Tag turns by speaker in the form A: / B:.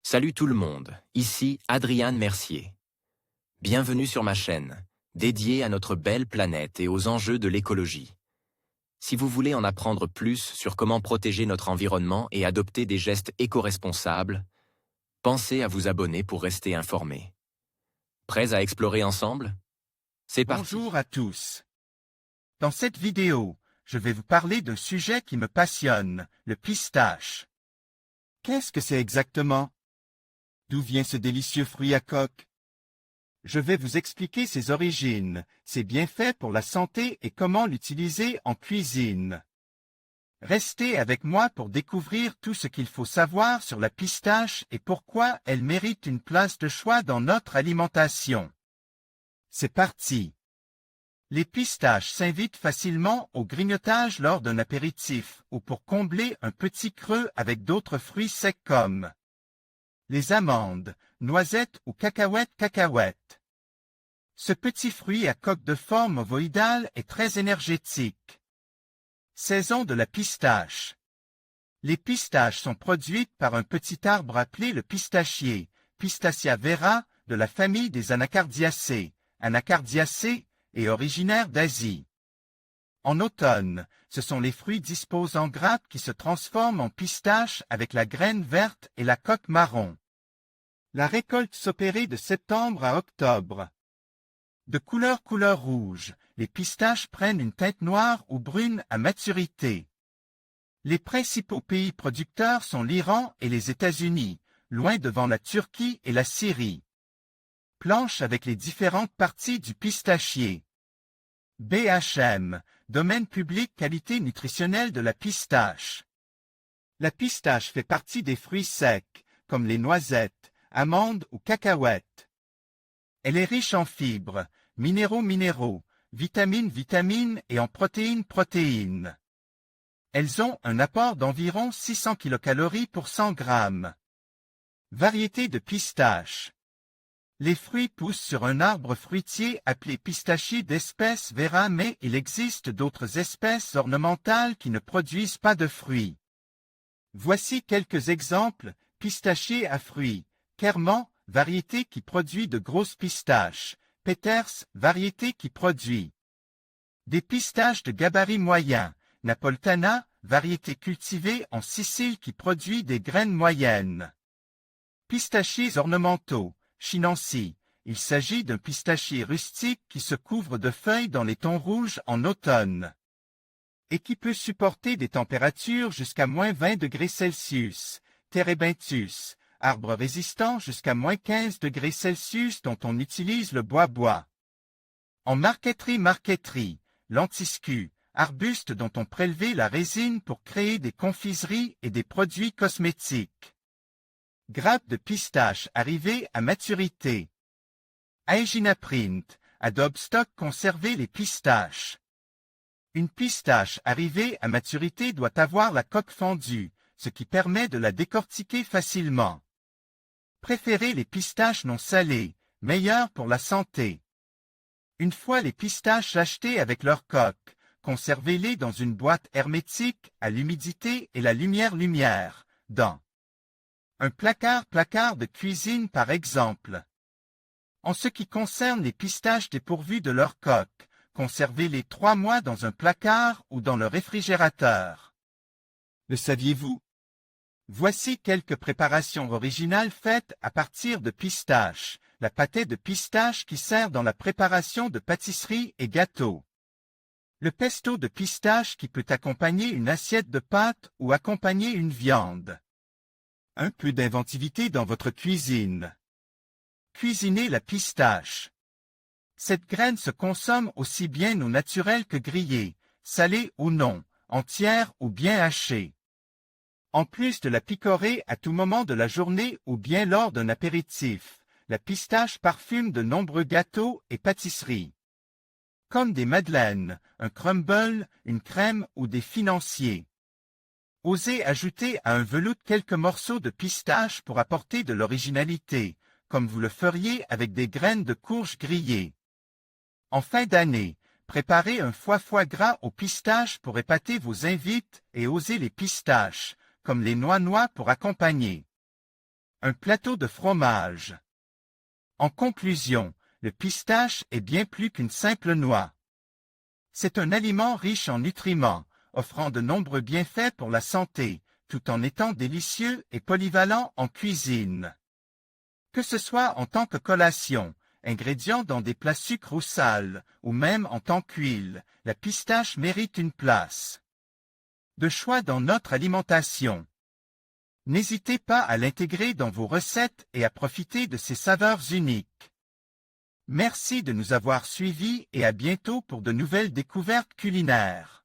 A: Salut tout le monde, ici Adrian Mercier. Bienvenue sur ma chaîne, dédiée à notre belle planète et aux enjeux de l'écologie. Si vous voulez en apprendre plus sur comment protéger notre environnement et adopter des gestes éco-responsables, pensez à vous abonner pour rester informé. Prêts à explorer ensemble? C'est parti.
B: Bonjour à tous. Dans cette vidéo, je vais vous parler d'un sujet qui me passionne, le pistache. Qu'est-ce que c'est exactement? D'où vient ce délicieux fruit à coque? Je vais vous expliquer ses origines, ses bienfaits pour la santé et comment l'utiliser en cuisine. Restez avec moi pour découvrir tout ce qu'il faut savoir sur la pistache et pourquoi elle mérite une place de choix dans notre alimentation. C'est parti! Les pistaches s'invitent facilement au grignotage lors d'un apéritif ou pour combler un petit creux avec d'autres fruits secs comme les amandes, noisettes ou cacahuètes. Ce petit fruit à coque de forme ovoïdale est très énergétique. Saison de la pistache. Les pistaches sont produites par un petit arbre appelé le pistachier, Pistacia vera, de la famille des Anacardiacées. Anacardiacées est originaire d'Asie. En automne, ce sont les fruits disposés en grappes qui se transforment en pistaches avec la graine verte et la coque marron. La récolte s'opérait de septembre à octobre. De couleur rouge, les pistaches prennent une teinte noire ou brune à maturité. Les principaux pays producteurs sont l'Iran et les États-Unis, loin devant la Turquie et la Syrie. Planche avec les différentes parties du pistachier. BHM, domaine public qualité nutritionnelle de la pistache. La pistache fait partie des fruits secs, comme les noisettes, amandes ou cacahuètes. Elle est riche en fibres, minéraux, vitamines et en protéines. Elles ont un apport d'environ 600 kcal pour 100 grammes. Variété de pistache. Les fruits poussent sur un arbre fruitier appelé pistachier d'espèce Vera, mais il existe d'autres espèces ornementales qui ne produisent pas de fruits. Voici quelques exemples. Pistachier à fruits. Kerman, variété qui produit de grosses pistaches. Peters, variété qui produit des pistaches de gabarit moyen. Napoltana, variété cultivée en Sicile qui produit des graines moyennes. Pistachiers ornementaux. Chinancy. Il s'agit d'un pistachier rustique qui se couvre de feuilles dans les tons rouges en automne et qui peut supporter des températures jusqu'à -20 degrés Celsius. Terebinthus, arbre résistant jusqu'à -15 degrés Celsius dont on utilise le bois. En marqueterie, lentisque, arbuste dont on prélevait la résine pour créer des confiseries et des produits cosmétiques. Grappes de pistache arrivées à maturité. Aegina print, Adobe stock conserver les pistaches. Une pistache arrivée à maturité doit avoir la coque fendue, ce qui permet de la décortiquer facilement. Préférez les pistaches non salées, meilleures pour la santé. Une fois les pistaches achetées avec leur coque, conservez-les dans une boîte hermétique à l'humidité et la lumière, dans un placard de cuisine par exemple. En ce qui concerne les pistaches dépourvues de leur coque, conservez-les 3 mois dans un placard ou dans le réfrigérateur. Le saviez-vous? Voici quelques préparations originales faites à partir de pistaches. La pâtée de pistache qui sert dans la préparation de pâtisseries et gâteaux. Le pesto de pistache qui peut accompagner une assiette de pâtes ou accompagner une viande. Un peu d'inventivité dans votre cuisine. Cuisinez la pistache. Cette graine se consomme aussi bien au naturel que grillée, salée ou non, entière ou bien hachée. En plus de la picorer à tout moment de la journée ou bien lors d'un apéritif, la pistache parfume de nombreux gâteaux et pâtisseries. Comme des madeleines, un crumble, une crème ou des financiers. Osez ajouter à un veloute quelques morceaux de pistache pour apporter de l'originalité, comme vous le feriez avec des graines de courge grillées. En fin d'année, préparez un foie gras aux pistaches pour épater vos invités et osez les pistaches, comme les noix pour accompagner. Un plateau de fromage. En conclusion, le pistache est bien plus qu'une simple noix. C'est un aliment riche en nutriments, offrant de nombreux bienfaits pour la santé, tout en étant délicieux et polyvalent en cuisine. Que ce soit en tant que collation, ingrédient dans des plats sucres ou salés, ou même en tant qu'huile, la pistache mérite une place de choix dans notre alimentation. N'hésitez pas à l'intégrer dans vos recettes et à profiter de ses saveurs uniques. Merci de nous avoir suivis et à bientôt pour de nouvelles découvertes culinaires.